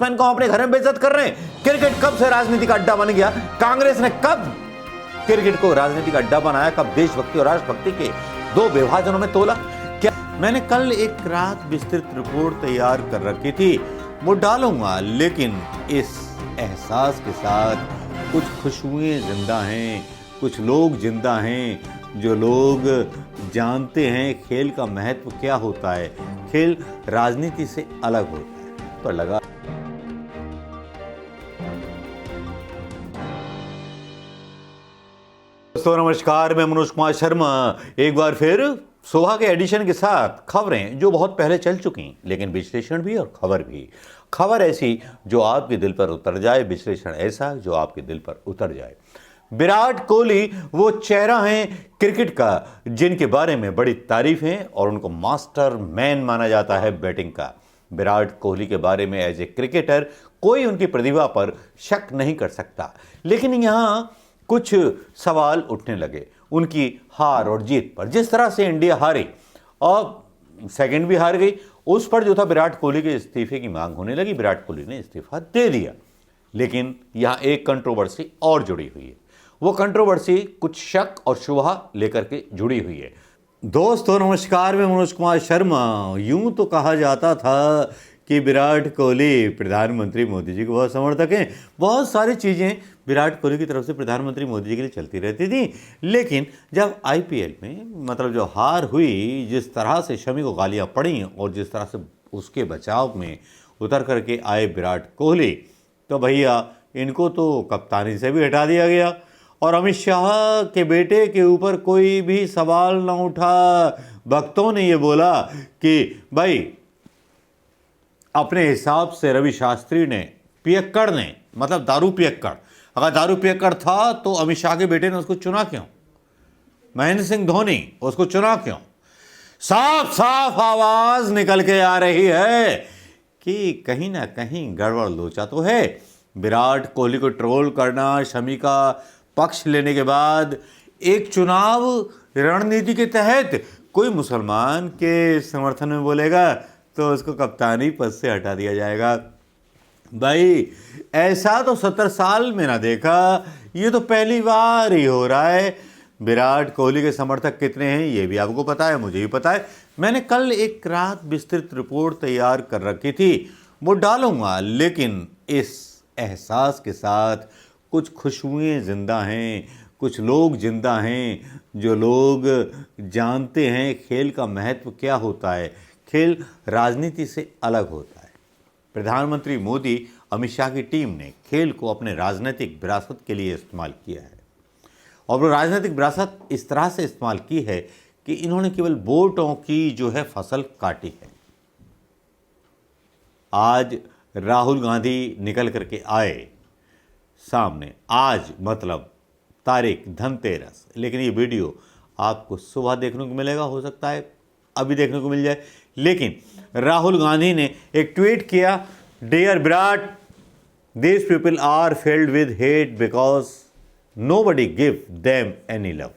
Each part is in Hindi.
बैट्समैन को अपने घर में बेइज्जत कर रहे हैं। क्रिकेट कब से राजनीति का अड्डा बन गया? कांग्रेस ने कब क्रिकेट को राजनीति का अड्डा बनाया? कब देशभक्ति और राष्ट्रभक्ति के दो विभाजनों में तोला? क्या मैंने कल एक रात विस्तृत रिपोर्ट तैयार कर रखी थी, वो डालूंगा, लेकिन इस एहसास के साथ कुछ खुशबुएं जिंदा हैं, कुछ लोग जिंदा हैं, जो लोग जानते हैं खेल का महत्व क्या होता है, खेल राजनीति से अलग होता है। तो लगा दोस्तों नमस्कार, मैं मनोज कुमार शर्मा एक बार फिर सुबह के एडिशन के साथ खबरें जो बहुत पहले चल चुकी, लेकिन विश्लेषण भी और खबर भी। खबर ऐसी जो आपके दिल पर उतर जाए, विश्लेषण ऐसा जो आपके दिल पर उतर जाए। विराट कोहली वो चेहरा हैं क्रिकेट का जिनके बारे में बड़ी तारीफें और उनको मास्टर मैन माना जाता है बैटिंग का। विराट कोहली के बारे में एज ए क्रिकेटर कोई उनकी प्रतिभा पर शक नहीं कर सकता, लेकिन यहां कुछ सवाल उठने लगे उनकी हार और जीत पर। जिस तरह से इंडिया हारी और सेकंड भी हार गई, उस पर जो था विराट कोहली के इस्तीफे की मांग होने लगी। विराट कोहली ने इस्तीफा दे दिया, लेकिन यहां एक कंट्रोवर्सी और जुड़ी हुई है। वो कंट्रोवर्सी कुछ शक और शुबहा लेकर के जुड़ी हुई है। दोस्तों नमस्कार, मैं मनोज कुमार शर्मा। यूं तो कहा जाता था कि विराट कोहली प्रधानमंत्री मोदी जी के बहुत समर्थक हैं, बहुत सारी चीज़ें विराट कोहली की तरफ से प्रधानमंत्री मोदी जी के लिए चलती रहती थी। लेकिन जब आईपीएल में मतलब जो हार हुई, जिस तरह से शमी को गालियां पड़ी और जिस तरह से उसके बचाव में उतर करके आए विराट कोहली, तो भैया इनको तो कप्तानी से भी हटा दिया गया और अमित शाह के बेटे के ऊपर कोई भी सवाल ना उठा। भक्तों ने ये बोला कि भाई अपने हिसाब से रवि शास्त्री ने, पियक्कड़ ने, मतलब दारू पियक्कड़, अगर दारू पियक्कड़ था तो अमित शाह के बेटे ने उसको चुना क्यों? महेंद्र सिंह धोनी उसको चुना क्यों? साफ साफ आवाज निकल के आ रही है कि कहीं ना कहीं गड़बड़ लोचा तो है। विराट कोहली को ट्रोल करना, शमी का पक्ष लेने के बाद एक चुनाव रणनीति के तहत कोई मुसलमान के समर्थन में बोलेगा तो उसको कप्तानी पद से हटा दिया जाएगा। भाई ऐसा तो 70 साल में ना देखा, ये तो पहली बार ही हो रहा है। विराट कोहली के समर्थक कितने हैं ये भी आपको पता है, मुझे भी पता है। मैंने कल एक रात विस्तृत रिपोर्ट तैयार कर रखी थी, वो डालूंगा, लेकिन इस एहसास के साथ कुछ खुशबुएं जिंदा हैं, कुछ लोग जिंदा हैं, जो लोग जानते हैं खेल का महत्व क्या होता है, खेल राजनीति से अलग होता है। प्रधानमंत्री मोदी, अमित शाह की टीम ने खेल को अपने राजनीतिक विरासत के लिए इस्तेमाल किया है, और वो राजनीतिक विरासत इस तरह से इस्तेमाल की है कि इन्होंने केवल वोटों की जो है फसल काटी है। आज राहुल गांधी निकल करके आए सामने, आज मतलब तारीख धनतेरस, लेकिन ये वीडियो आपको सुबह देखने को मिलेगा, हो सकता है अभी देखने को मिल जाए। लेकिन राहुल गांधी ने एक ट्वीट किया, dear Virat, these people are filled with hate because nobody give them any love.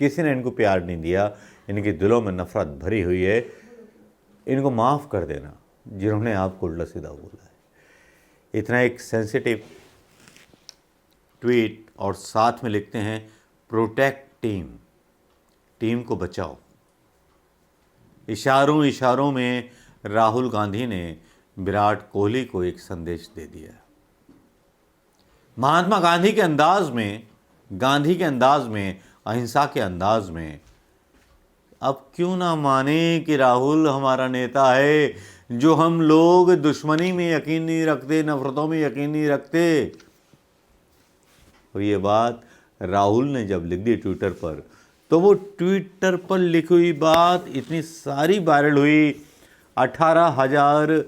किसी ने इनको प्यार नहीं दिया, इनके दिलों में नफरत भरी हुई है, इनको माफ़ कर देना जिन्होंने आपको उल्टा सीधा बोला है। इतना एक सेंसिटिव ट्वीट, और साथ में लिखते हैं प्रोटेक्ट टीम, टीम को बचाओ। इशारों इशारों में राहुल गांधी ने विराट कोहली को एक संदेश दे दिया। महात्मा गांधी के अंदाज में, अहिंसा के अंदाज में, अब क्यों ना माने कि राहुल हमारा नेता है, जो हम लोग दुश्मनी में यकीन नहीं रखते, नफरतों में यकीन नहीं रखते। और ये बात राहुल ने जब लिख दी ट्विटर पर, तो वो ट्विटर पर लिखी हुई बात इतनी सारी वायरल हुई, 18,000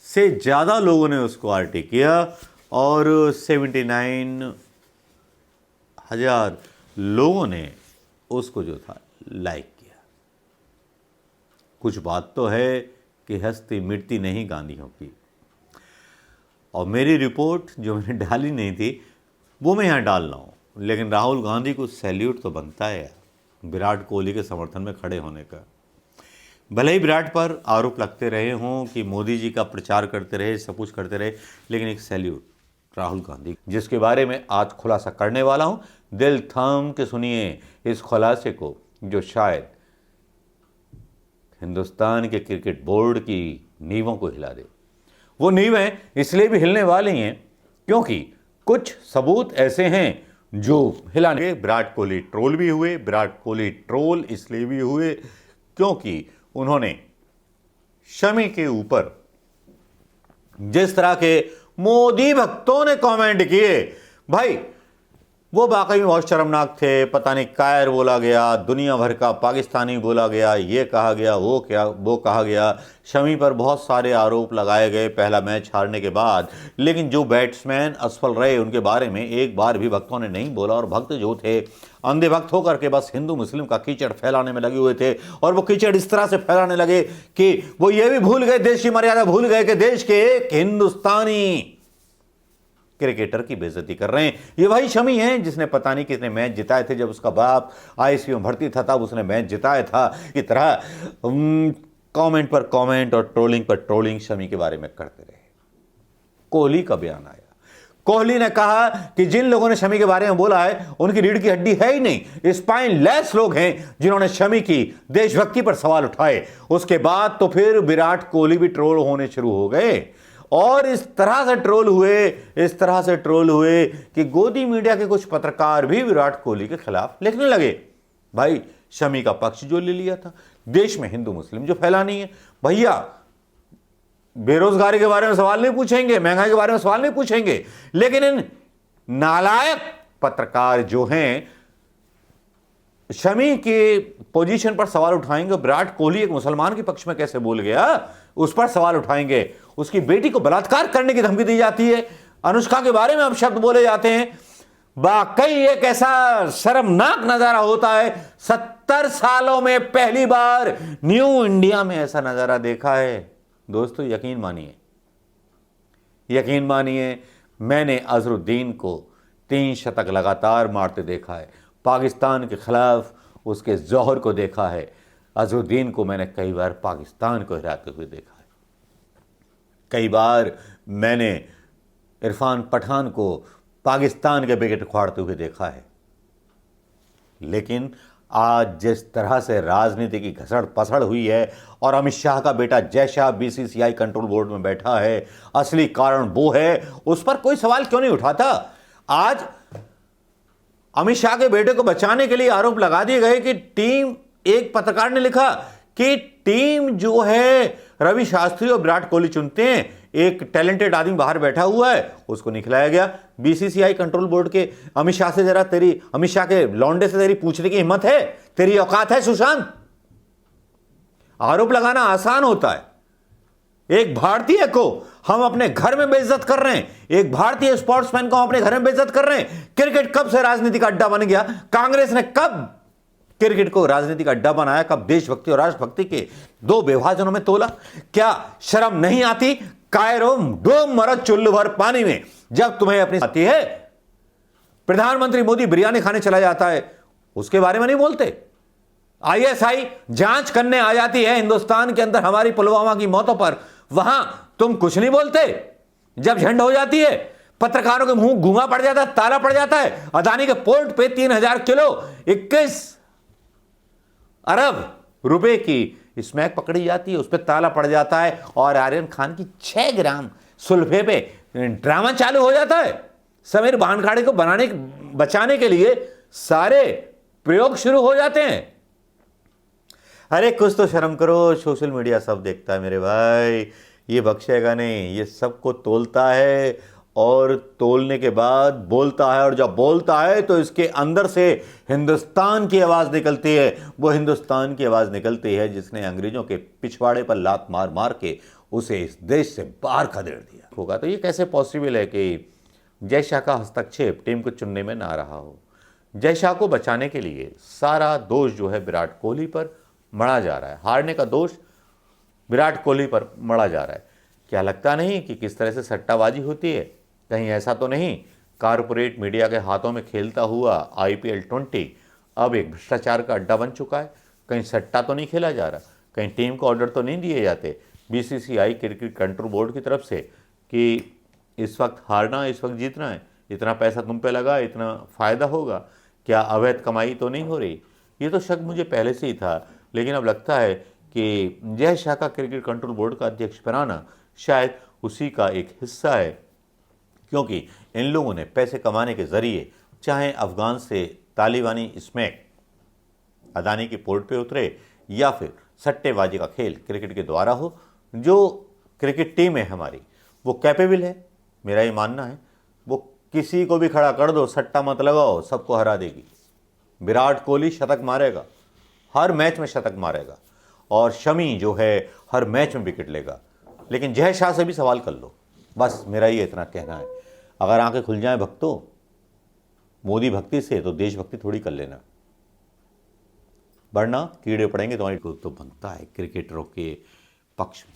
से ज़्यादा लोगों ने उसको आरटी किया और 79,000 लोगों ने उसको जो था लाइक किया। कुछ बात तो है कि हस्ती मिटती नहीं गांधियों की। और मेरी रिपोर्ट जो मैंने डाली नहीं थी वो मैं यहाँ डाल रहा हूँ, लेकिन राहुल गांधी को सैल्यूट तो बनता है विराट कोहली के समर्थन में खड़े होने का। भले ही विराट पर आरोप लगते रहे हों कि मोदी जी का प्रचार करते रहे, सब कुछ करते रहे, लेकिन एक सैल्यूट राहुल गांधी, जिसके बारे में आज खुलासा करने वाला हूं। दिल थाम के सुनिए इस खुलासे को, जो शायद हिंदुस्तान के क्रिकेट बोर्ड की नींवों को हिला दे। वो नींवें इसलिए भी हिलने वाली हैं क्योंकि कुछ सबूत ऐसे हैं जो हिलाने। विराट कोहली ट्रोल भी हुए। विराट कोहली ट्रोल इसलिए भी हुए क्योंकि उन्होंने शमी के ऊपर जिस तरह के मोदी भक्तों ने कमेंट किए, भाई वो वाकई में बहुत शर्मनाक थे। पता नहीं कायर बोला गया, दुनिया भर का पाकिस्तानी बोला गया, ये कहा गया, वो कहा गया। शमी पर बहुत सारे आरोप लगाए गए पहला मैच हारने के बाद, लेकिन जो बैट्समैन असफल रहे उनके बारे में एक बार भी भक्तों ने नहीं बोला। और भक्त जो थे अंधे भक्त होकर के बस हिंदू मुस्लिम का कीचड़ फैलाने में लगे हुए थे। और वो कीचड़ इस तरह से फैलाने लगे कि वो ये भी भूल गए, देश की मर्यादा भूल गए कि देश के एक हिंदुस्तानी क्रिकेटर की बेइज्जती कर रहे हैं। ये वही शमी है जिसने पता नहीं कितने मैच जिताए थे। जब उसका बाप आईसीयू में भर्ती था तब उसने मैच जिताया था। की तरह कमेंट पर कमेंट और ट्रोलिंग पर ट्रोलिंग शमी के बारे में करते रहे। कोहली का बयान आया। कोहली ने कहा कि जिन लोगों ने शमी के बारे में बोला है उनकी रीढ़ की हड्डी है ही नहीं, स्पाइनलेस लोग हैं जिन्होंने शमी की देशभक्ति पर सवाल उठाए। उसके बाद तो फिर विराट कोहली भी ट्रोल होने शुरू हो गए और इस तरह से ट्रोल हुए कि गोदी मीडिया के कुछ पत्रकार भी विराट कोहली के खिलाफ लिखने लगे। भाई शमी का पक्ष जो ले लिया था, देश में हिंदू मुस्लिम जो फैलानी है, भैया बेरोजगारी के बारे में सवाल नहीं पूछेंगे, महंगाई के बारे में सवाल नहीं पूछेंगे, लेकिन इन नालायक पत्रकार जो हैं शमी के पोजीशन पर सवाल उठाएंगे। विराट कोहली एक मुसलमान के पक्ष में कैसे बोल गया, उस पर सवाल उठाएंगे। उसकी बेटी को बलात्कार करने की धमकी दी जाती है, अनुष्का के बारे में अब शब्द बोले जाते हैं। वाकई एक ऐसा शर्मनाक नजारा होता है। 70 सालों में पहली बार न्यू इंडिया में ऐसा नजारा देखा है। दोस्तों यकीन मानिए मैंने अजरुद्दीन को 3 शतक लगातार मारते देखा है। पाकिस्तान के खिलाफ उसके जौहर को देखा है। अजरुद्दीन को मैंने कई बार पाकिस्तान को हराते हुए देखा है। कई बार मैंने इरफान पठान को पाकिस्तान के विकेट उखाड़ते हुए देखा है। लेकिन आज जिस तरह से राजनीति की घसड़ पसड़ हुई है और अमित शाह का बेटा Jay Shah BCCI control board में बैठा है, असली कारण वो है। उस पर कोई सवाल क्यों नहीं उठाता? आज अमित शाह के बेटे को बचाने के लिए आरोप लगा दिए गए कि टीम, एक पत्रकार ने लिखा कि टीम जो है रवि शास्त्री और विराट कोहली चुनते हैं, एक टैलेंटेड आदमी बाहर बैठा हुआ है, उसको नहीं खिलाया गया। बीसीसीआई कंट्रोल बोर्ड के अमित शाह के लौंडे से तेरी पूछने की हिम्मत है? तेरी औकात है सुशांत? आरोप लगाना आसान होता है। एक भारतीय को हम अपने घर में बेइज्जत कर रहे हैं, एक भारतीय स्पोर्ट्समैन को हम अपने घर में बेइज्जत कर रहे हैं। क्रिकेट कब से राजनीति का अड्डा बन गया? कांग्रेस ने कब क्रिकेट को राजनीति का अड्डा बनाया? कब देशभक्ति और राष्ट्रभक्ति के 2 विभाजनों में तोला? क्या शर्म नहीं आती? कायरों डोम मरद चुल्लू भर पानी में जब तुम्हें अपनी आती है। प्रधानमंत्री मोदी बिरयानी खाने चला जाता है, उसके बारे में नहीं बोलते। आईएसआई जांच करने आ जाती है हिंदुस्तान के अंदर हमारी पुलवामा की मौतों पर, वहां तुम कुछ नहीं बोलते। जब झंड हो जाती है, पत्रकारों के मुंह गूंगा पड़ जाता है, ताला पड़ जाता है। अदानी के पोर्ट पे 3000 किलो 21 अरब रुपए की स्मैक पकड़ी जाती है, उस पर ताला पड़ जाता है और आर्यन खान की 6 ग्राम सुल्फे पे ड्रामा चालू हो जाता है। समीर भानखाड़े को बचाने के लिए सारे प्रयोग शुरू हो जाते हैं। अरे कुछ तो शर्म करो, सोशल मीडिया सब देखता है मेरे भाई, ये बख्शेगा नहीं, ये सबको तोलता है और तोलने के बाद बोलता है। और जब बोलता है तो इसके अंदर से हिंदुस्तान की आवाज़ निकलती है। वो हिंदुस्तान की आवाज़ निकलती है जिसने अंग्रेजों के पिछवाड़े पर लात मार मार के उसे इस देश से बाहर खदेड़ दिया होगा। तो ये कैसे पॉसिबल है कि जय शाह का हस्तक्षेप टीम को चुनने में ना रहा हो? जय शाह को बचाने के लिए सारा दोष जो है विराट कोहली पर मढ़ा जा रहा है। हारने का दोष विराट कोहली पर मढ़ा जा रहा है। क्या लगता नहीं कि किस तरह से सट्टाबाजी होती है? कहीं ऐसा तो नहीं कारपोरेट मीडिया के हाथों में खेलता हुआ IPL 20 अब एक भ्रष्टाचार का अड्डा बन चुका है? कहीं सट्टा तो नहीं खेला जा रहा? कहीं टीम को ऑर्डर तो नहीं दिए जाते बीसीसीआई क्रिकेट कंट्रोल बोर्ड की तरफ से कि इस वक्त हारना, इस वक्त जीतना है, इतना पैसा तुम पे लगा, इतना फ़ायदा होगा, क्या अवैध कमाई तो नहीं हो रही? ये तो शक मुझे पहले से ही था, लेकिन अब लगता है कि जय शाह का क्रिकेट कंट्रोल बोर्ड का अध्यक्ष बनाना शायद उसी का एक हिस्सा है, क्योंकि इन लोगों ने पैसे कमाने के ज़रिए, चाहे अफ़गान से तालिबानी स्मैक अदानी की पोर्ट पे उतरे या फिर सट्टेबाजी का खेल क्रिकेट के द्वारा हो, जो क्रिकेट टीम है हमारी वो कैपेबल है, मेरा ये मानना है। वो किसी को भी खड़ा कर दो, सट्टा मत लगाओ, सबको हरा देगी। विराट कोहली शतक मारेगा, हर मैच में शतक मारेगा, और शमी जो है हर मैच में विकेट लेगा। लेकिन जय शाह से भी सवाल कर लो, बस मेरा ये इतना कहना है। अगर आंखें खुल जाएं भक्तों मोदी भक्ति से, तो देशभक्ति थोड़ी कर लेना, वरना कीड़े पड़ेंगे तुम्हारी। तो बनता है क्रिकेटरों के पक्ष में।